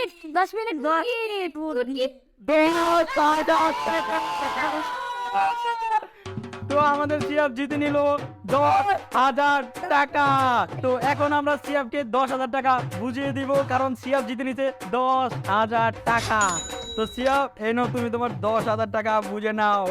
Minute 10 minute তো আমাদের সিয়াব জিতে নিল 10,000 টাকা। তো এখন আমরা সিয়াবকে 10,000 টাকা বুঝিয়ে দিব, কারণ সিয়াব জিতে নিতে 10,000 টাকা। তো সিয়াব এই নাও, তুমি তোমার 10,000 টাকা বুঝে নাও।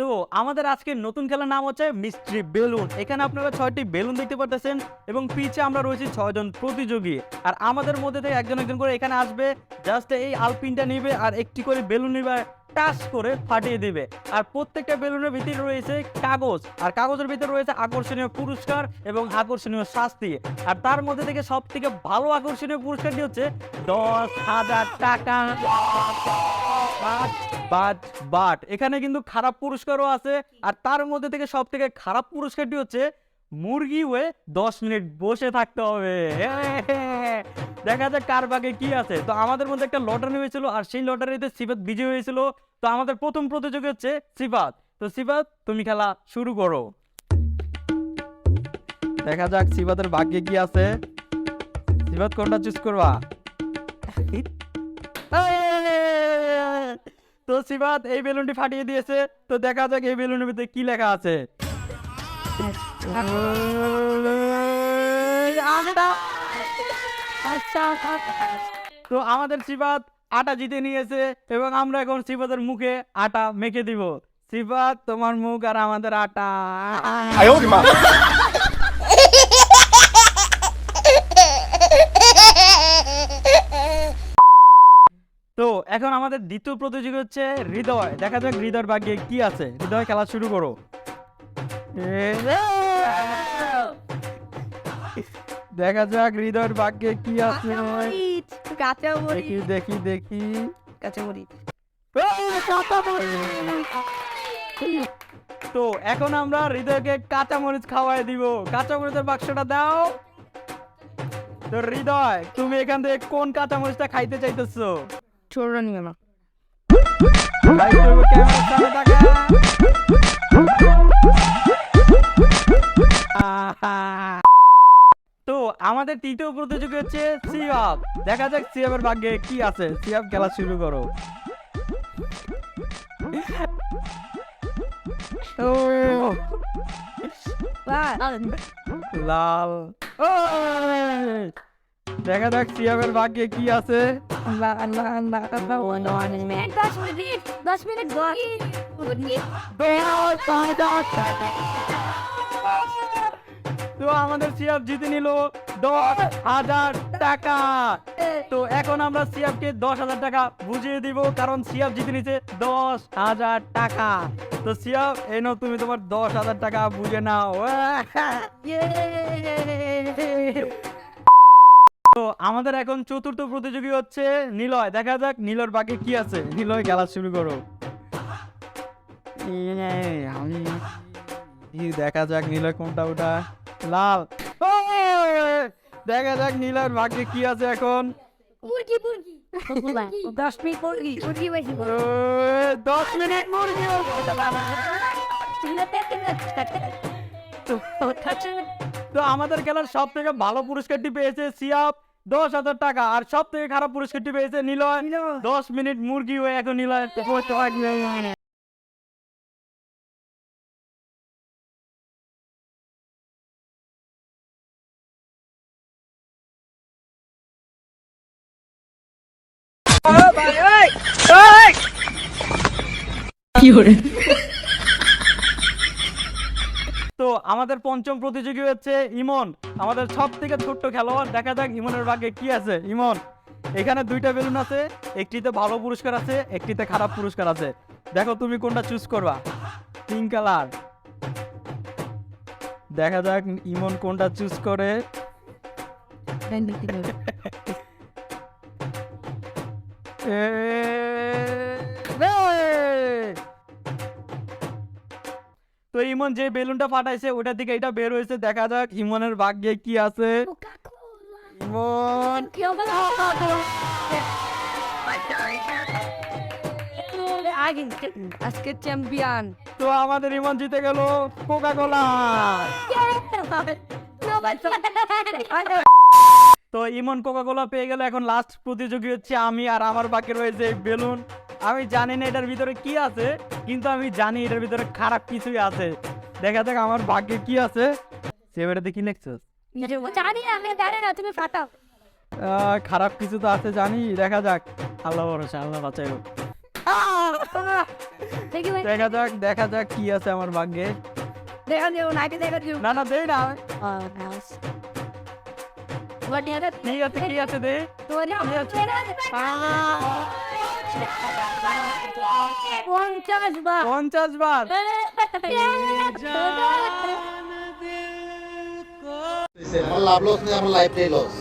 তো আমাদের আজকের নতুন খেলার নাম হচ্ছে মিস্ট্রি বেলুন। এখানে আপনারা 6টি বেলুন দেখতে পাচ্ছেন এবং পিছে আমরা রয়েছি 6 জন প্রতিযোগী। আর আমাদের মধ্যে থেকে একজন একজন করে এখানে আসবে, জাস্ট এই আলপিনটা নিবে আর একটি করে বেলুন নিবে, টাচ করে ফাটিয়ে দিবে। আর প্রত্যেকটা বেলুনের ভিতরে রয়েছে কাগজ, আর কাগজের ভিতরে রয়েছে আকর্ষণীয় পুরস্কার এবং আকর্ষণীয় শাস্তি। আর তার মধ্যে থেকে সব থেকে ভালো আকর্ষণীয় পুরস্কারটি হচ্ছে 10,000 টাকা। বাট এখানে কিন্তু খারাপ পুরস্কারও আছে। আর তার মধ্যে থেকে সব থেকে খারাপ পুরস্কারটি হচ্ছে মুরগি হয়ে 10 মিনিট বসে থাকতে হবে। দেখা যাক কার ভাগে কি আছে। তো আমাদের মধ্যে একটা লটারি হয়েছিল, আর সেই লটারিতে সিফাত বিজয়ী হয়েছিল। তো আমাদের প্রথম প্রতিযোগী হচ্ছে সিফাত। তো সিফাত, তুমি খেলা শুরু করো। দেখা যাক সিফাতের ভাগ্যে কি আছে। সিফাত কোনটা চুজ করবা? তো সিফাত এই বেলুনটি ফাটিয়ে দিয়েছে। তো দেখা যাক এই বেলুনের ভিতরে কি লেখা আছে। তো আমাদের সিফাত আটা জিতে নিয়েছে এবং আমরা এখন সিফাতের মুখে আটা মেখে দিব। সিফাত, তোমার মুখ আর আমাদের আটা। তো এখন আমাদের দ্বিতীয় প্রতিযোগী হচ্ছে হৃদয়। দেখা যাক হৃদয়ের ভাগ্যে কি আছে। হৃদয়, খেলা শুরু করো। দেখা যাক হৃদয়ের ভাগ্যে কি আছে। কাঁচা দেখি দেখি দেখি। মরিচ। তো এখন আমরা হৃদয়কে কাঁচা মরিচ খাওয়াই দিব। কাঁচা মরিচের বাক্সটা দাও। তো হৃদয়, তুমি এখান থেকে কোন কাঁচা মরিচটা খাইতে চাইতেছো? ছোট নিবে না। ভাই, তুমি ক্যামেরার সামনে তাকা। তো আমাদের তৃতীয় প্রতিযোগী হচ্ছে সিয়াব। দেখা যাক সিয়াবের ভাগ্যে কি আছে। সিয়াব, খেলা শুরু করো। লাল। দেখা যাক সিয়াবের ভাগ্যে কি আছে। 10 মিনিট তো আমাদের সিয়াব জিতে নিল 10,000 টাকা। তো এখন আমরা সিয়াবকে 10,000 টাকা বুঝিয়ে দিব, কারণ সিয়াব জিতে নিচ্ছে 10,000 টাকা। তো সিয়াব এই নাও, তুমি তোমার 10,000 টাকা বুঝে নাও। তো আমাদের এখন চতুর্থ প্রতিযোগী হচ্ছে নিলয়। দেখা যাক নিলয়ের ভাগ্যে কি আছে। নিলয়, খেলা শুরু করো। দেখা যাক নিলয় কোনটা ওটা। লাল। দেখা যাক নিলয়ের ভাগ্যে কি আছে এখন। 10 মিনিট মুরগি বেশি 10 মিনিট মুরগি। তো আমাদের খেলার সব থেকে ভালো পুরস্কারটি পেয়েছে সিয়াব, 10,000 টাকা। আর সব থেকে খারাপ পুরস্কারটি পেয়েছে নিলয়, 10 মিনিট মুরগি হয়ে এখন নিলয়। তো আমাদের পঞ্চম প্রতিযোগী হচ্ছে ইমন, আমাদের সব থেকে ছোট্ট খেলোয়াড়। দেখা যাক ইমনের ভাগ্যে কি আছে। ইমন, এখানে 2টা বেলুন আছে, একটিতে ভালো পুরস্কার আছে, একটিতে খারাপ পুরস্কার আছে। দেখো তুমি কোনটা চুজ করবা। Pink colour. দেখা যাক ইমন কোনটা চুজ করে। তো ইমন যে বেলুনটা ফাটাইছে ওটা থেকে এটা বের হয়েছে। দেখা যাক ইমনের ভাগ্যে কি আছে। ইমন, আজকে চ্যাম্পিয়ন। তো আমাদের ইমন জিতে গেল কোকা কোলা। তো ইমন কোকাকোলা পেয়ে গেল। এখন লাস্ট প্রতিযোগী হচ্ছে আমি, আর আমার বাকি রয়েছে বেলুন। আমি জানি না এটার ভিতরে কি আছে, কিন্তু আমি জানি এটার ভিতরে খারাপ কিছুই আছে। দেখা যাক আমার ভাগ্যে কি আছে। সেবারেতে কি লিখছিস? জানি না, আমি জানি না, তুমি ফাটাও। খারাপ কিছু তো আছে জানি, দেখা যাক। আল্লাহ ভরসা, আল্লাহ বাঁচাইব। দেখি ভাই, দেখা যাক কি আছে আমার ভাগ্যে। দেখা দিও, নাইটে দেখা দিও। না দেই না। তোমার নিয়ে গেছে? কি আছে দে। তোমার নিয়ে গেছে? 50 বার। 50 বার। আমার লাভ লস নেই, আমার লাইফটাই লস।